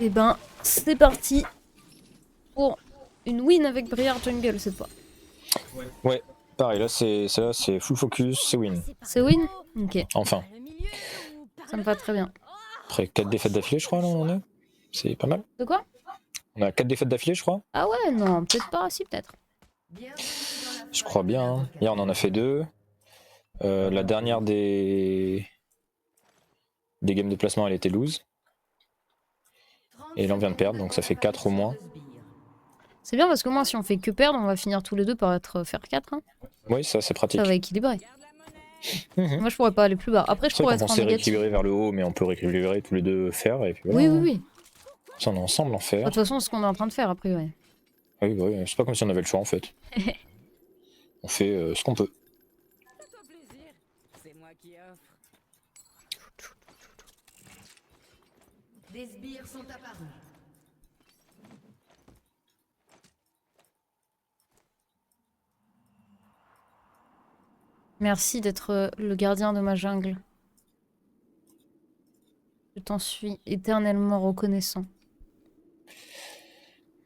Et ben, c'est parti pour une win avec Briar Jungle cette fois. Ouais, pareil, là c'est full focus, c'est win. C'est win? Ok, Enfin. ça me va très bien. Après 4 défaites d'affilée, je crois, là on est. C'est pas mal. De quoi? On a 4 défaites d'affilée, je crois. Ah ouais, non, peut-être pas, si peut-être. Je crois bien. Hein. Hier on en a fait 2. La dernière des games de placement, elle était lose. Et là on vient de perdre, donc ça fait 4 au moins. C'est bien parce que moi, si on fait que perdre, on va finir tous les deux par être faire 4. Hein. Oui, ça c'est pratique. Ça va équilibrer. Moi, je pourrais pas aller plus bas. Après, je C'est pourrais vrai qu'on être en pensait négatif. rééquilibrer vers le haut, mais on peut rééquilibrer tous les deux faire, et puis voilà. Oui, oui, oui. Ça on est ensemble en De faire. toute façon, c'est ce qu'on est en train de faire, a priori. Oui, oui, c'est pas comme si on avait le choix en fait. On fait ce qu'on peut. Fais-toi plaisir, c'est moi qui offre. Des sbires sont apparus. Merci d'être le gardien de ma jungle. Je t'en suis éternellement reconnaissant.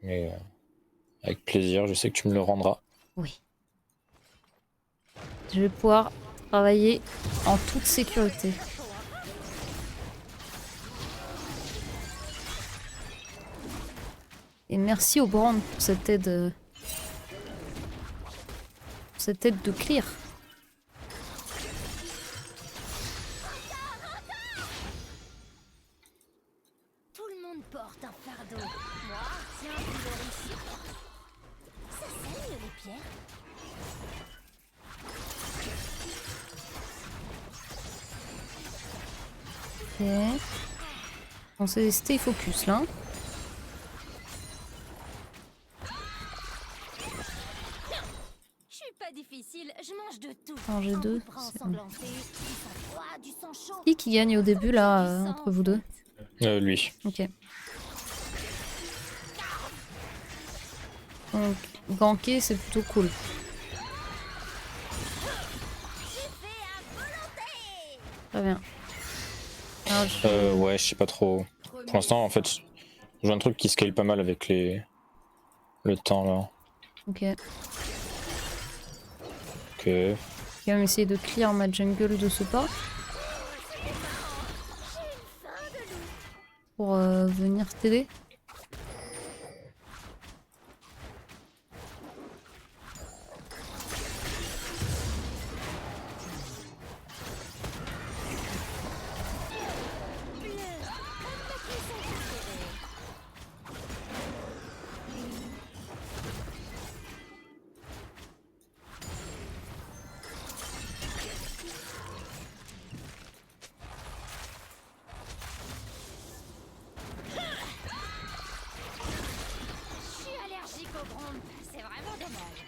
Mais avec plaisir, je sais que tu me le rendras. Oui. Je vais pouvoir travailler en toute sécurité. Et merci au Brand pour cette aide. Cette aide de clear. Tout le monde porte un fardeau. Moi, tiens, ici. Ça saigne les pierres. Ok. Bon, c'est stay focus là. Je suis pas difficile, je mange de tout. J'ai Un deux. bout de bras ensanglanté, du sang froid, du sang chaud. Qui gagne au début là, Du sang, entre vous deux? Lui. Ok. Donc, ganker, c'est plutôt cool. Très bien. Alors, Ouais, je sais pas trop. Pour l'instant, en fait, je joue un truc qui scale pas mal avec le temps là. Ok. Ok. Je vais quand même essayer de clear ma jungle de ce pas. Pour venir t'aider. Je suis allergique au brombe, c'est vraiment dommage.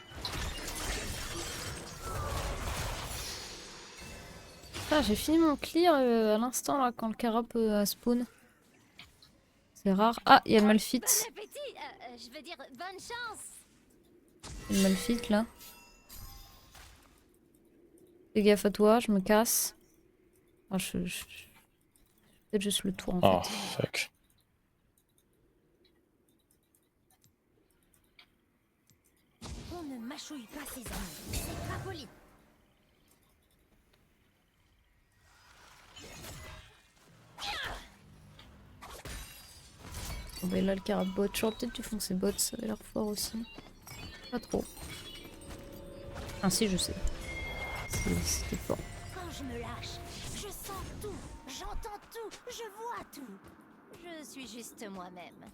Ah, j'ai fini mon clear à l'instant là quand le carap a spawn. C'est rare. Ah, il y a le malfit. Bon appétit, je veux dire bonne chance. Il y a le malfit là. Fais gaffe à toi, je me casse. Ah, peut-être juste le tour en Oh, fait. fuck. On ne mâchouille pas ses amis, c'est pas poli. Bon, bah, là le carap bot. J'aurais peut-être dû foncer bot, ça avait l'air fort aussi. Pas trop. Ah si, je sais. C'était fort. Quand je me lâche, je sens tout, j'entends tout, je vois tout. Je suis juste moi-même.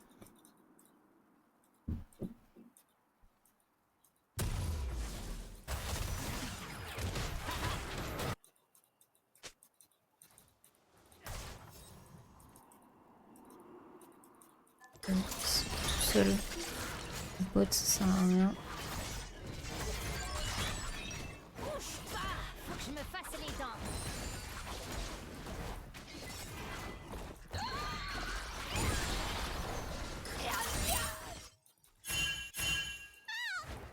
Tout seul. Le bot, ça sert à rien. Bouge pas, faut que je me fasse les dents.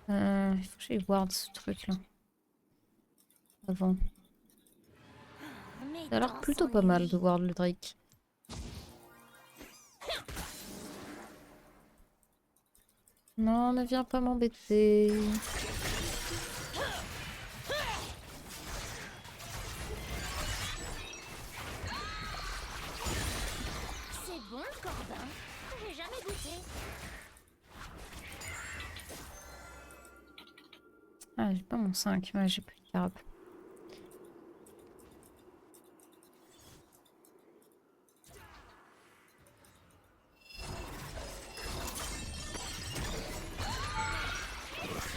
Il faut que j'aille voir ce truc là. Avant. Mes Ça a l'air dents plutôt pas mal de s'ennuient. voir le Drake. Non, ne viens pas m'embêter. C'est bon le corbin. J'ai jamais goûté. Ah, j'ai pas mon 5, ouais, j'ai plus de carab.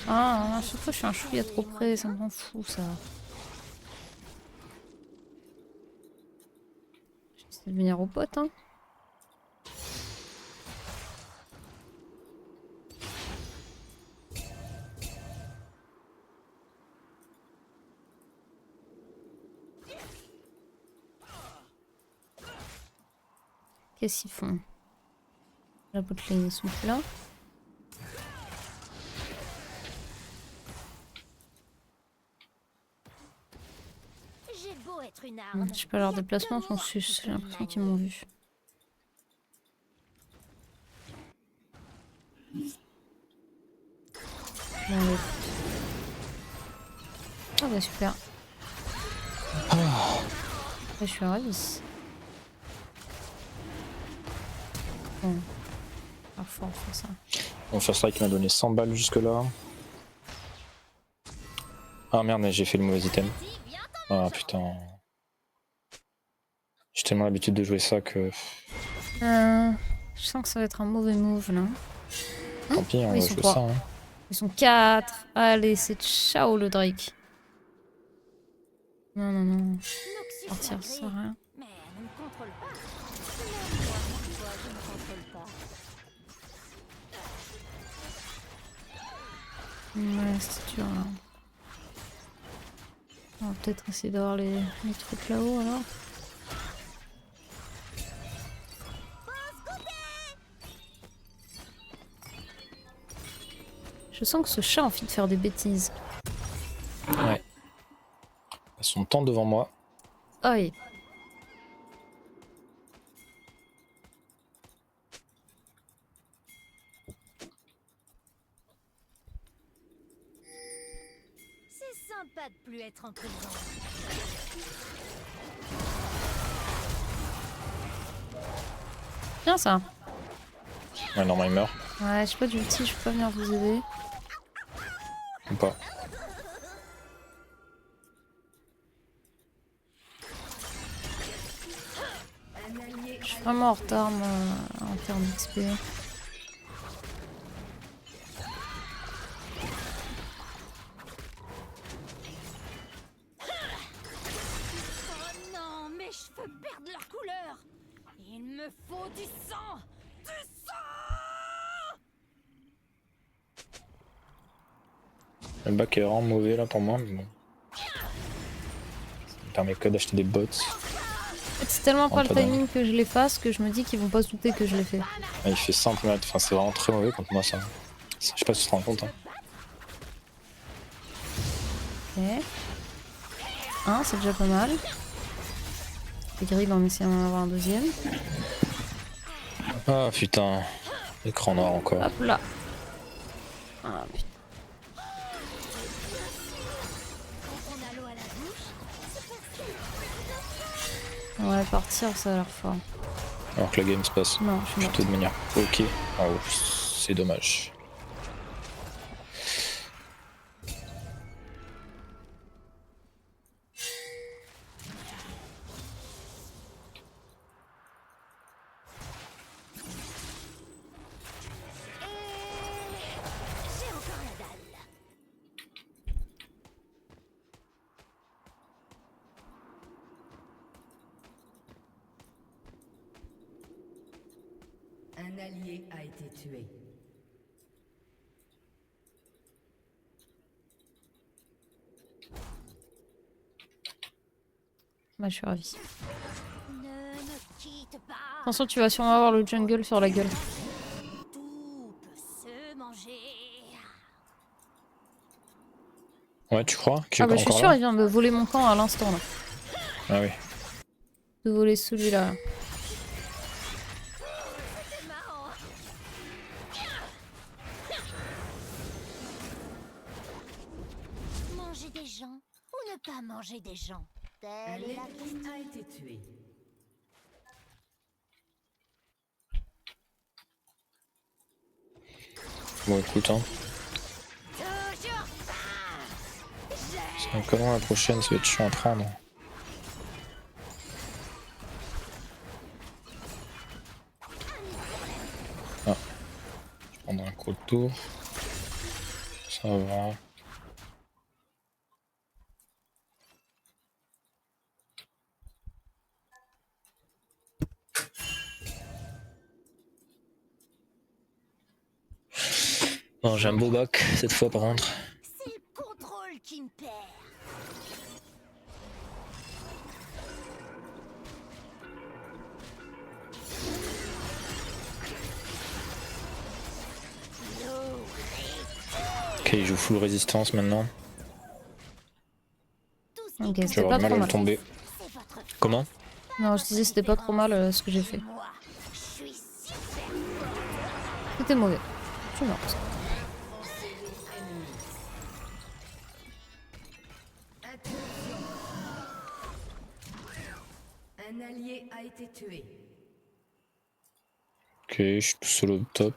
Ah, à chaque fois je suis un chouïa trop près, ça me rend fou ça. J'essaie de venir au pote, hein. Qu'est-ce qu'ils font? La botlane, ils sont plus là. J'ai beau être une arme. Je sais pas, leurs déplacements sont sus, j'ai l'impression qu'ils m'ont vu. Bon, allez. Ah bah super. Je suis ravie. Bon. Parfois on fait ça. Mon first strike m'a donné 100 balles jusque là. Ah merde, mais j'ai fait le mauvais item. Ah putain. J'ai tellement l'habitude de jouer ça que... Je sens que ça va être un mauvais move là. Tant pis, on Ils va sont jouer trois. ça. Hein. Ils sont 4. Allez, c'est ciao le Drake. Non, non, non. Noxus Partir, malgré, ça sert à rien. mais elle ne me contrôle pas. Même moi, parfois, je ne contrôle pas. Ouais, c'est dur là. On va peut-être essayer d'avoir les trucs là-haut alors. Je sens que ce chat a envie de faire des bêtises. Ouais. Elles sont tant devant moi. Aïe. C'est sympa de plus être en prison. Bien ça. Ouais, normalement il meurt. Ouais, j'ai pas d'ulti, je peux pas venir vous aider. Ou pas. Je suis vraiment en retard moi, en termes d'XP. Oh non, mes cheveux perdent leur couleur. Il me faut du sang. Du sang. Le bac est vraiment mauvais là pour moi, mais bon. Ça me permet que d'acheter des bots. En fait, c'est tellement pas le Pas dingue. timing que je les fasse que je me dis qu'ils vont pas se douter que je l'ai fait. Ah, il fait 100 mètres, enfin c'est vraiment très mauvais contre moi ça. Je sais pas si tu te rends compte. Hein. Ok. Un, c'est déjà pas mal. Les grilles en essayant d'en avoir un deuxième. Ah putain. Écran noir encore. Hop là. Ah putain. Quand on a l'eau à la bouche, c'est facile. Ouais, partir, ça a l'air fort. Alors que la game se passe Non, je suis morte. plutôt de manière ok. Ah oh, c'est dommage. J'ai encore la dalle. Un allié a été tué. Bah, je suis ravie. Ne me quitte pas. Attention, tu vas sûrement avoir le jungle sur la gueule. Tout peut se manger. Ouais, tu crois qu'il est Ah bah pas je suis encore sûre, là il vient de voler mon camp à l'instant là. Ah oui. De voler celui-là. C'est marrant. gens ou ne pas manger des gens? Un Telle est la ennemi a été tué. Bon écoute hein. toujours ça. C'est un colon la prochaine, ça va être chiant à prendre. Ah. Je vais prendre un gros tour. Ça va. Bon, j'ai un beau bac cette fois par contre. C'est le contrôle qui me perd. Ok, il joue full résistance maintenant. Tout ce qui Ok, compte, Je c'était vais pas avoir du mal trop à le mal. tomber. c'est votre Comment? Non, je disais c'était pas trop mal ce que j'ai fait. moi. Je suis super. C'était mauvais. Je suis morte. Interruption. Un allié a été tué. Ok, je suis tout seul au top.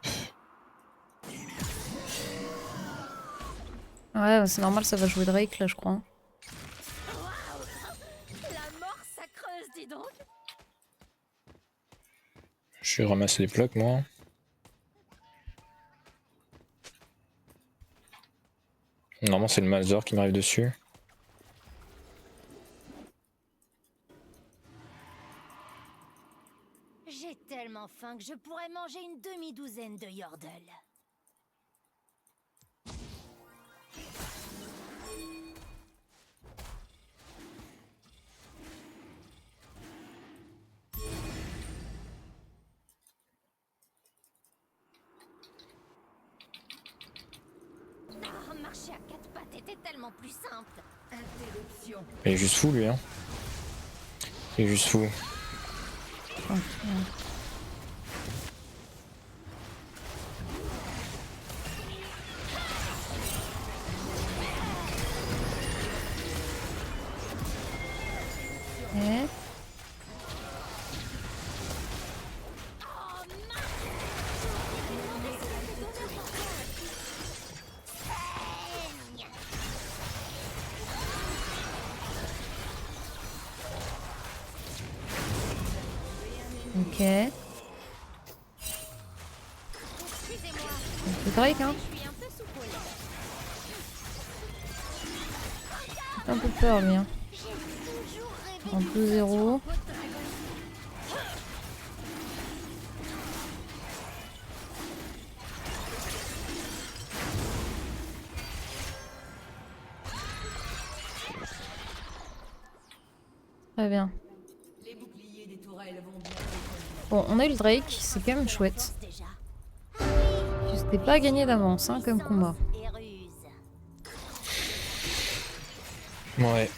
Ouais, c'est normal, ça va jouer Drake là, je crois. La mort, ça creuse, dis donc. Je vais ramasser les plaques moi. Normalement c'est le Mazor qui m'arrive dessus. J'ai tellement faim que je pourrais manger une demi-douzaine de yordles. Ah, marcher à quatre pattes était tellement plus simple. Interruption. Il est juste fou lui hein. Il est juste fou. Oh, merde. Eh, ok. Excusez-moi, C'est Drake, hein. je suis un peu sous colère. Un peu peur, lui, hein. J'ai toujours rêvé En 2-0. Très bien. Les boucliers des tourelles vont bien. Bon, on a eu le Drake, c'est quand même chouette. déjà. C'était pas gagné d'avance, hein, comme combat. Et ruse. Ouais.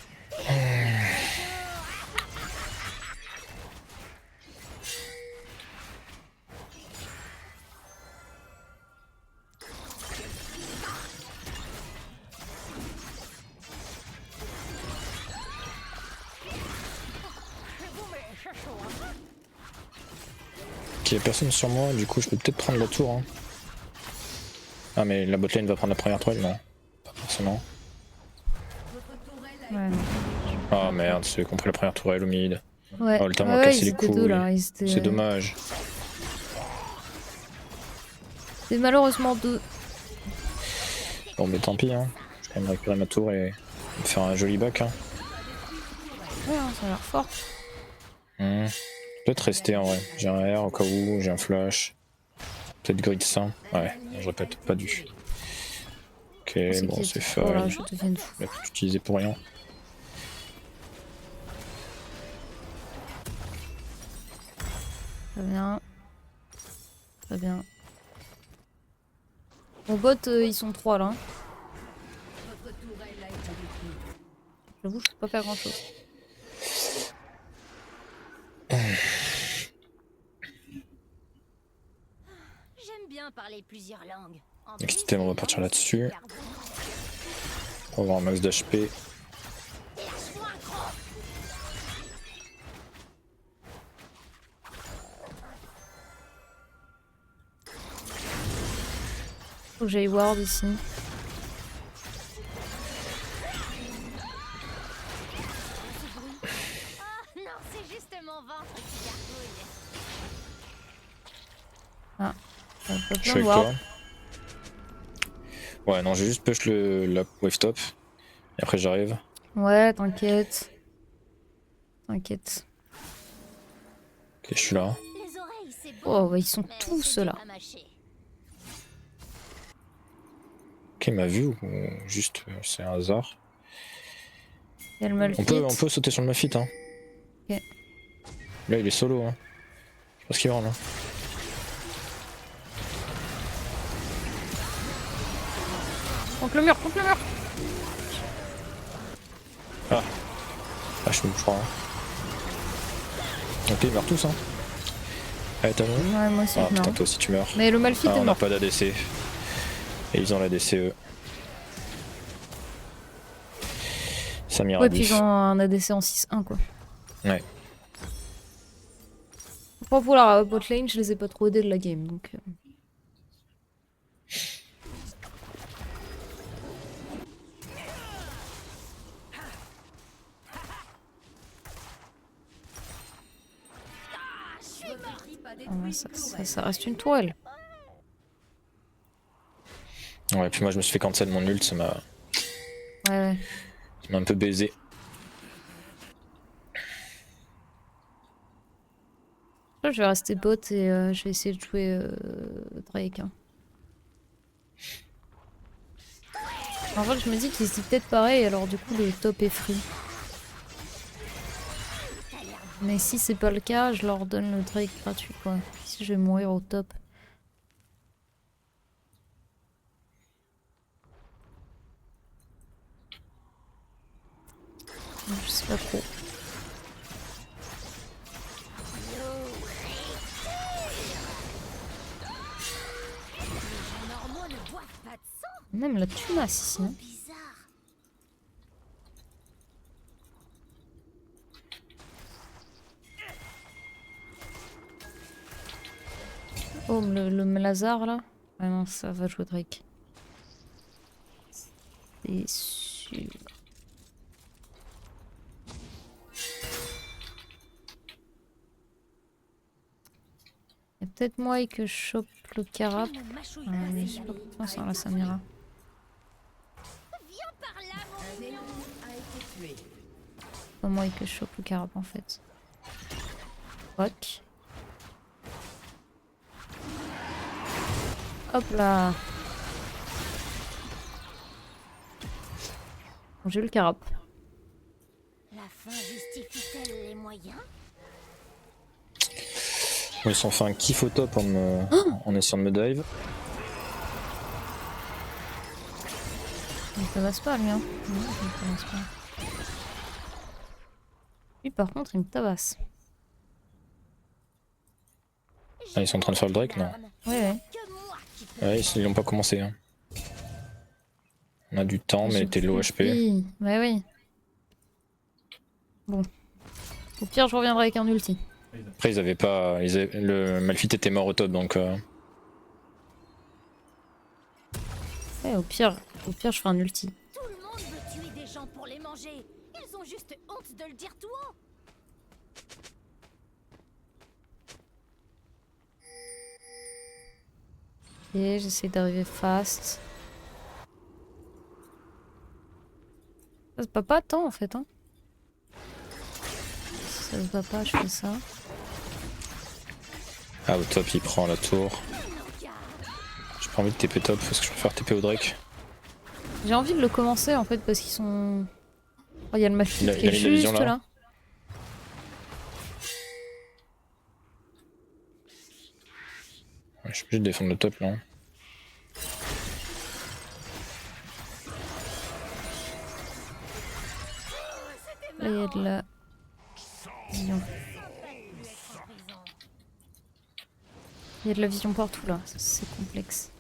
Ok, y'a personne sur moi, du coup je peux peut-être prendre la tour. Hein. Ah mais la botlane va prendre la première toile, non. Pas forcément. Ouais, Ah merde, c'est eux qui ont pris la première tourelle au mid. ouais. Oh, le temps m'a Ouais, cassé ils les étaient couilles. deux là. C'est dommage. C'est malheureusement deux. Bon mais tant pis, hein. Je vais quand même récupérer ma tour et me faire un joli bac. Hein. Ouais, hein, ça a l'air fort. Peut-être rester en vrai. J'ai un R au cas où, j'ai un flash. Peut-être grid 100. Ouais, je répète, pas dû. Ok, bon c'est Oh là, fun. je deviens fou. Je l'ai utilisé pour rien. Très bien. Très bien. Mon bot, ils sont 3 là. Hein. Votre tourelle a été détruite. J'avoue, je peux pas faire grand chose. J'aime bien parler plusieurs langues. En Next plus, item, on va les partir langues, là-dessus. c'est Pour avoir un max d'HP. faut que j'aille ward ici. Oh non, c'est juste mon ventre qui gargouille. Pas Je suis plein de avec ward. toi. Ouais, non, j'ai juste push la wave top. Et après, j'arrive. Ouais, t'inquiète. T'inquiète. Ok, je suis là. Les oreilles, c'est Oh, bon. bah, ils sont mais tous c'est dur là. à mâcher. Ok, il m'a vu ou juste c'est un hasard. Il y a le Malphite. On peut sauter sur le Malphite, hein. Ok. Là, il est solo, hein. Je sais pas ce qu'il va là. Contre le mur, contre le mur. Ah, je crois. Hein. Ok, ils meurent tous, hein. Allez, t'as vu? Ouais, moi aussi Ah je meurs. putain, toi aussi tu meurs. Mais le Malphite Ah, est on n'a mort. pas d'ADC. Et ils ont la DCE. Samira Ouais, puis diff. ils ont un ADC en 6-1 quoi. Ouais. Après pour la bot lane, je les ai pas trop aidés de la game donc. Votre équipe a Ah, détruit ça reste une tourelle. Ouais, puis moi je me suis fait cancel mon ult, ça m'a Ouais. un peu baisé. Là, je vais rester bot et je vais essayer de jouer Drake. Hein. En fait, je me dis qu'ils se disent peut-être pareil, alors du coup, le top est free. Mais si c'est pas le cas, je leur donne le Drake gratuit, quoi. Si je vais mourir au top. Je sais pas trop. Les gens normaux ne boivent pas de sang. Même la tunasse ici. Hein. Bizarre. Oh, le Lazare là. Ah non, ça va jouer Drake. C'est sûr. Il y a peut-être moyen que je chope le carap. Ne mâchouille Ah, pas, mais c'est je sais pas jaloux. pourquoi sans la Samira. Viens par là, mon Un mignon. ennemi a été tué. Pas moyen que je chope le carap en fait. Ok. Hop là. Bon, j'ai eu le carap. La fin justifie-t-elle les moyens? Ils se sont fait un kiff au top en essayant de me dive. Il me tabasse pas lui hein. Non, il me tabasse pas. Lui par contre il me tabasse. Ah, ils sont en train de faire le Drake, non? Ouais. Que moi qui peux. Ouais, ils n'ont pas commencé. Hein. On a du temps, mais t'es low HP. Oui, ouais oui. Bon. Au pire je reviendrai avec un ulti. Après, ils avaient pas. Le Malphite était mort au top, donc. Ouais, au pire je ferai un ulti. Tout le monde veut tuer des gens pour les manger. Ils ont juste honte de le dire tout haut. Ok, j'essaie d'arriver fast. Ça se bat pas tant en fait hein. Si ça se bat pas, je fais ça. Ah, au top, il prend la tour. J'ai pas envie de TP top parce que je préfère TP au Drake. J'ai envie de le commencer en fait parce qu'ils sont. Oh, il y a le Malphite Il a qui est mis la vision, juste là. là. Ouais, je suis obligé de défendre le top là. Là, il y a de la vision. Il y a de la vision partout là, c'est complexe.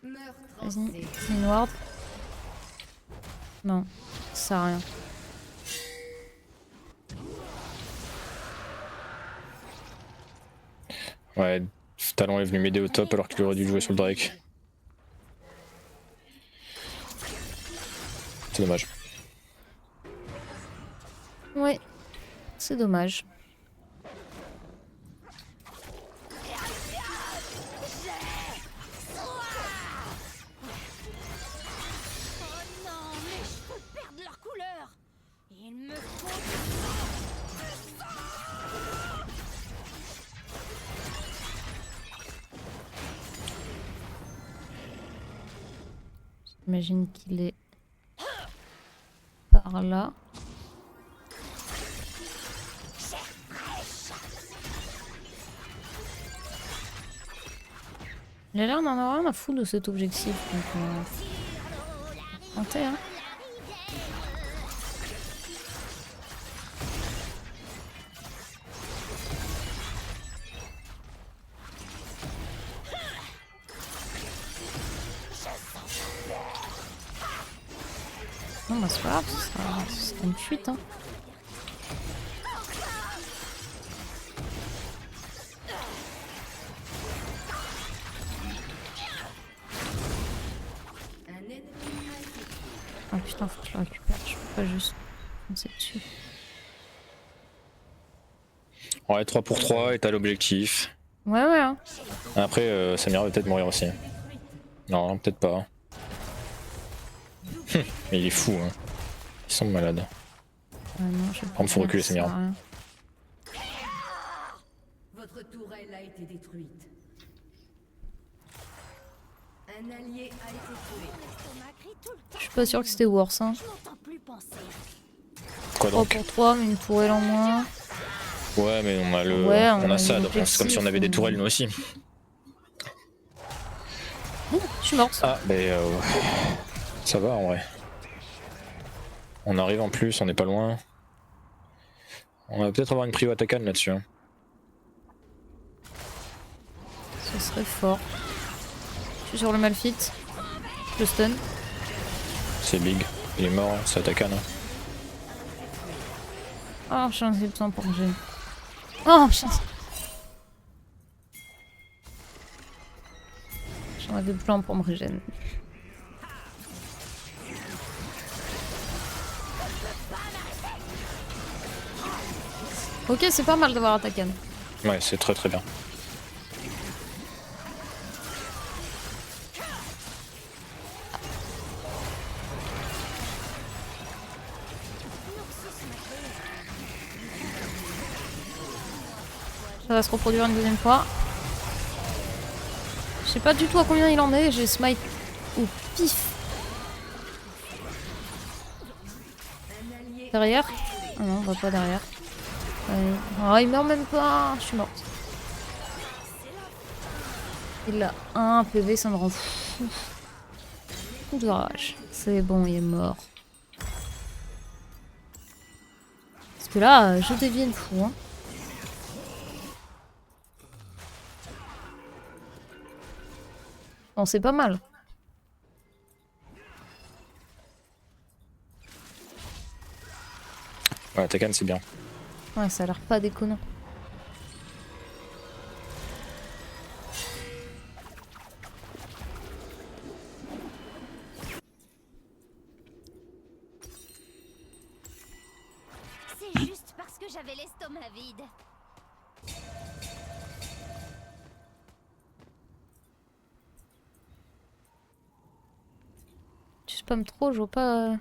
Meurtre Vas-y, lancé. une ward. Non, ça sert à rien. Ouais, Talon est venu m'aider au top alors qu'il aurait dû jouer sur le Drake. C'est dommage. Ouais, c'est dommage. Oh non, mes cheveux perdent leur couleur. Il me faut du sang. J'imagine qu'il est par là. Il a l'air d'en avoir rien à foutre de cet objectif. Donc, tenter, hein. Non, bah c'est pas grave, ce sera une fuite. Hein. Ah putain, faut que je le récupère, je peux pas juste foncer dessus. Ouais, 3 pour 3 et t'as l'objectif. Ouais, ouais. Hein. Après, Samira va peut-être mourir aussi. Non, peut-être pas. Mais il est fou, hein. Ils sont malades. Non, je Prendre, faut reculer, Samira. Votre tourelle a été détruite. Un allié a été tué. L'estomac crie tout le temps. Je suis pas sûr que c'était worse. Hein. Je n'entends plus penser. Quoi 3 donc? pour 3, mais une tourelle en moins. Ouais, mais on a le. Ouais, on on a a ça, les donc c'est comme si on avait des tourelles nous aussi. Je suis morte. Ah, ça va en vrai. On arrive en plus, on n'est pas loin. On va peut-être avoir une prio attaquante là-dessus. Hein. Ce serait fort. Je suis sur le Malfit. Je stun. C'est big. Il est mort, c'est attaquant. Hein. Oh, j'en ai besoin pour manger. Oh, putain. J'en avais plein pour me régénérer. Ok, c'est pas mal d'avoir attaqué. Ouais, c'est très très bien. Ça va se reproduire une deuxième fois. Je sais pas du tout à combien il en est, j'ai smite au pif. Derrière? Ah non, on va pas derrière. Ah, il meurt même pas, je suis morte. Il a un PV, ça me rend fou. Coup de rage. C'est bon, il est mort. Parce que là, je deviens fou. Hein. Bon, c'est pas mal. Ouais, attaquant c'est bien. Ouais, ça a l'air pas déconnant. C'est juste parce que j'avais l'estomac vide. Tu spams trop, je vois pas.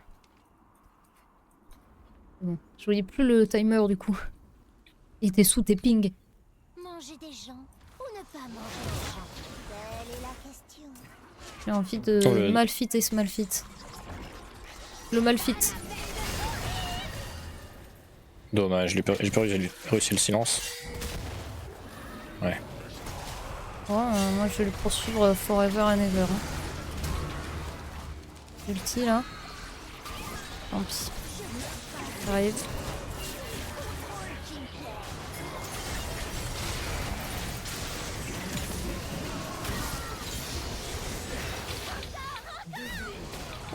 Bon, je voyais plus le timer du coup. Il était sous tes pings. Manger des gens ou ne pas manger des gens? Telle est la question. J'ai envie de Oh, le- malfit et smalfit. Le malfit. Dommage, j'ai pas réussi le silence. Ouais. Ouais, moi je vais le poursuivre forever and ever. Hein. Ulti là. Tant pis. J'arrive.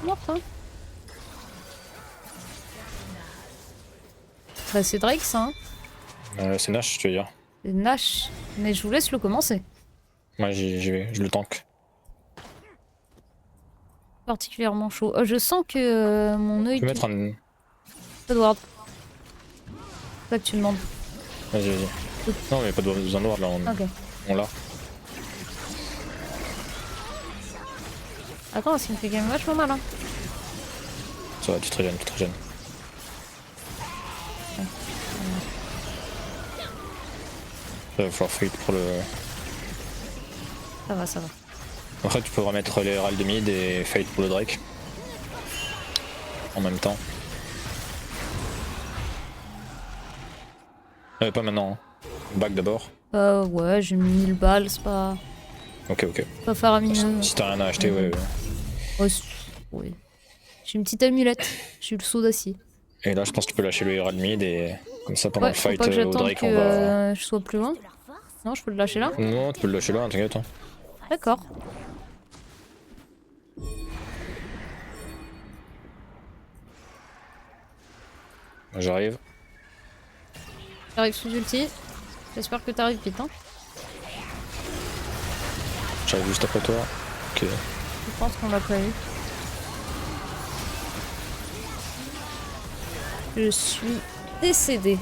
Mort, hein. Bah c'est Drake ça. Hein. C'est Nash, tu veux dire. C'est Nash. Mais je vous laisse le commencer. Moi, j'y vais, je le tank. particulièrement chaud. Je sens que mon œil... Tu peux mettre un. Edward. C'est ça que tu demandes. Vas-y, vas-y. Non, mais pas besoin de voir là, Ok. on l'a. Attends, ça me fait quand même vachement mal. Hein. Ça va, tu te régènes, tu te régènes. Il va falloir fight pour le. Ça va, ça va. Après, tu peux remettre les Herald de mid et fight pour le Drake. En même temps. Pas maintenant. Hein. Back d'abord. Ouais, j'ai mis 1000 balles, c'est pas... Ok, ok. pas faramineux. Si t'as rien à acheter, ouais. Ouais, ouais. J'ai une petite amulette. J'ai eu le saut d'acier. Et là, je pense que tu peux lâcher le Herald mid et comme ça pendant Ouais, le faut fight pas que au j'attende Drake, que on va. je sois plus loin. Non, je peux le lâcher là? Non, tu peux le lâcher là, t'inquiète. Hein. D'accord. J'arrive. J'arrive sous ulti. J'espère que t'arrives vite. Hein. J'arrive juste après toi. Ok. Je pense qu'on l'a pas eu. Je suis décédée.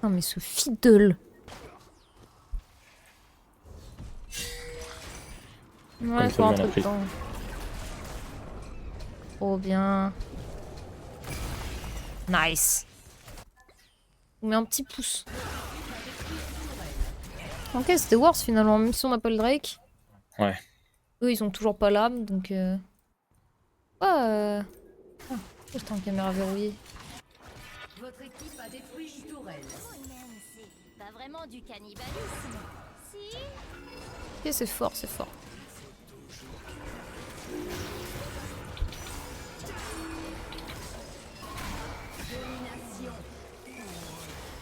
Non mais ce fiddle. Ouais, faut rentrer dedans. Trop bien. Nice. On met un petit pouce. Ok, c'était worse finalement, même si on n'a pas le Drake. Ouais. Eux, ils ont toujours pas l'âme, donc... Ah, c'est en caméra verrouillée. Votre équipe a détruit une tourelle. C'est pas vraiment du cannibalisme. Si. Ok, c'est fort, c'est fort.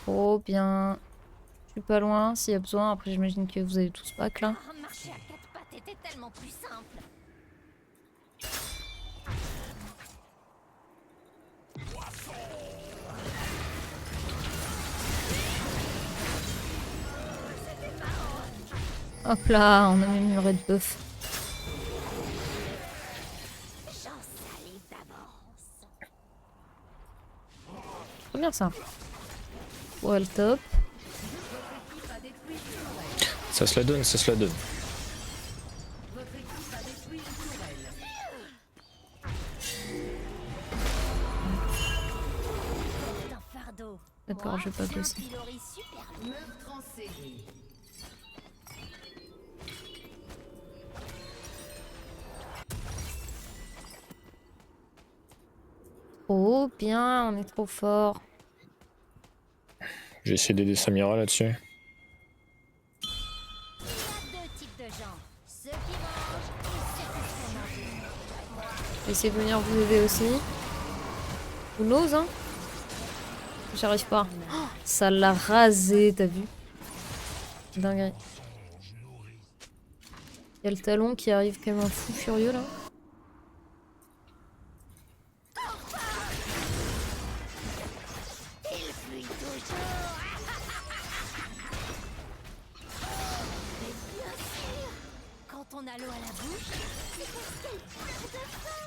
Oh bien. Je suis pas loin s'il y a besoin. Après, j'imagine que vous avez tous pack là. Marcher à quatre pattes était tellement plus simple. Hop là, on a même une red buff. J'en salive d'avance. Trop bien ça. Ouais, le top. Ça se la donne, ça se la donne. Votre équipe a détruit une tourelle. C'est un fardeau. D'accord, je vais pas C'est un bosser. pilori super lourd. Meurtre en série. Oh bien, on est trop fort. J'ai essayé d'aider Samira là-dessus. Il y a deux types de gens. Ceux qui mangent et ceux qui se font manger. Je vais essayer de venir vous aider aussi. Vous l'ose, hein? J'arrive pas. Oh, ça l'a rasé, t'as vu? Dinguerie. Il y a le talon qui arrive comme un fou furieux là. Il fuit toujours. Mais bien sûr, quand on a l'eau à la bouche, c'est parce qu'elle perd de faim.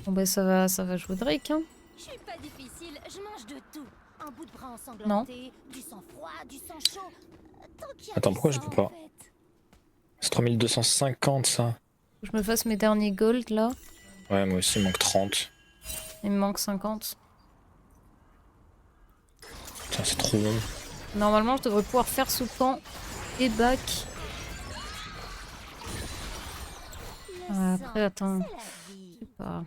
Bon bah ça va jouer Drake, hein. Je suis pas difficile, je mange de tout. Un bout de bras ensanglanté, du sang froid, du sang chaud. Tant qu'il y a Attends, du pourquoi je sang, peux pas en fait. C'est 3250 ça. Faut que je me fasse mes derniers gold là. Ouais, moi aussi, il manque 30. Il me manque 50. Putain, c'est trop long. Normalement, je devrais pouvoir faire sous camp et back. Le Après, sang, attends. c'est la vie. Je sais pas.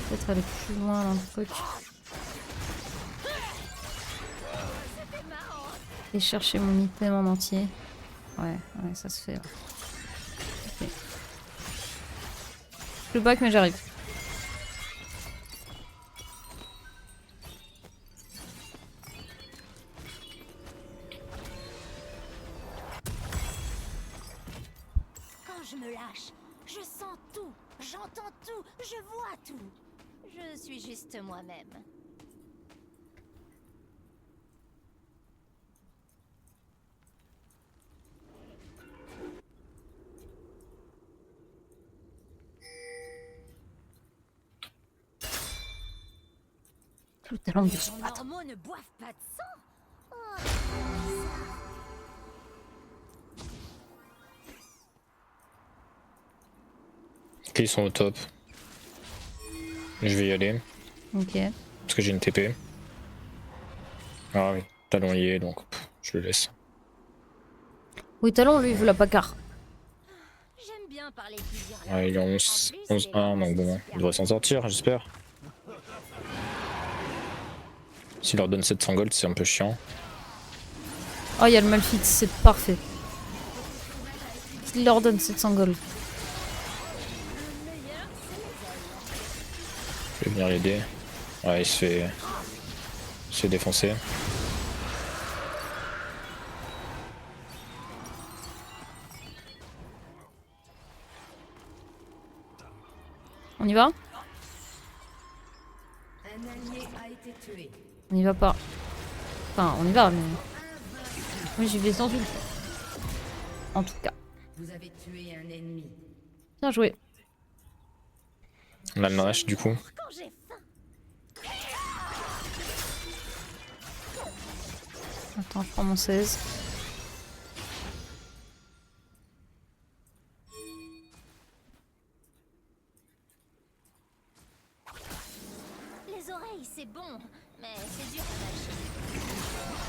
Peut-être aller plus loin dans le truc. Et chercher mon item en entier. Ouais, ça se fait. Ouais. Ok. Je le back, mais j'arrive. Quand je me lâche, je sens tout, j'entends tout, je vois tout. Je suis juste moi-même. Le talent de Les son gens patin. normaux ne boivent pas de sang. Oh, Ok, ils sont au top. Je vais y aller. Ok. Parce que j'ai une TP. Ah oui, talon y est, donc je le laisse. Oui, talon, lui, il veut la pacar. j'aime bien parler plusieurs langues. Ouais, il est en En 11, plus, 11 les 1, langues, donc c'est bon, super il devrait s'en sortir, j'espère. S'il leur donne 700 gold, c'est un peu chiant. Oh, il y a le Malphite, c'est parfait. Il leur donne 700 gold. Je vais venir l'aider. Ouais, il se fait défoncer. On y va? Un allié a été tué. On y va pas. Enfin, on y va, mais... Oui, j'y vais sans ult. En tout cas. Vous avez tué un ennemi. Bien joué. On a le Nash du coup. Quand j'ai faim, Attends, je prends mon 16. les oreilles, c'est bon, mais c'est dur à mâcher.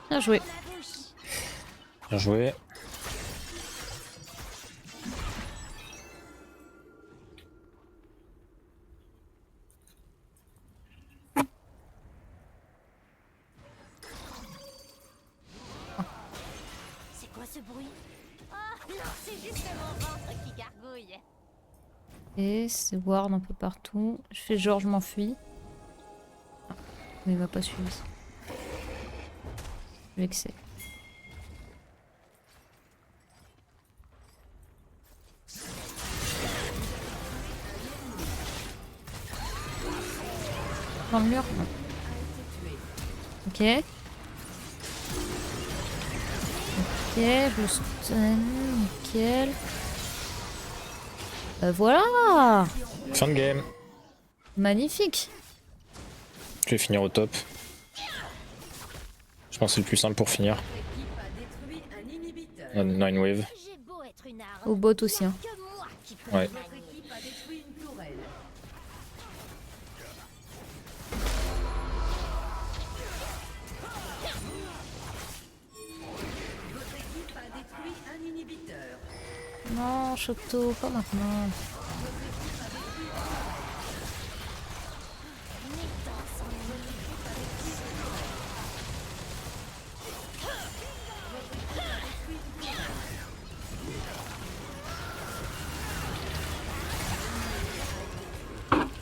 Bien joué. Ma bouche. Bien joué. C'est quoi ce bruit? Oh non, c'est juste mon ventre qui gargouille. Et c'est ward un peu partout. Je fais genre, je m'enfuis. Ah, mais il va pas suivre. Vexé. Dans le mur? Non. Ok. Ok, je stun, nickel. Voilà! Fin de game. Magnifique! Je vais finir au top. Je pense que c'est le plus simple pour finir. L'équipe a détruit un inhibiteur. 9 wave. J'ai beau être une arme. Au bot aussi. Hein. Que moi qui peux Ouais. Votre équipe a détruit une tourelle. Votre équipe a détruit un inhibiteur. Non, Shoto, pas maintenant.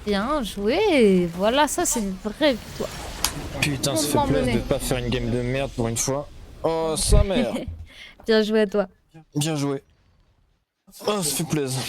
Bien joué! Voilà, ça c'est une vraie victoire. Putain, ça Complètement fait plaisir mené. de pas faire une game de merde pour une fois. Oh, sa mère. Bien joué à toi. Bien joué. Oh, ça fait plaisir.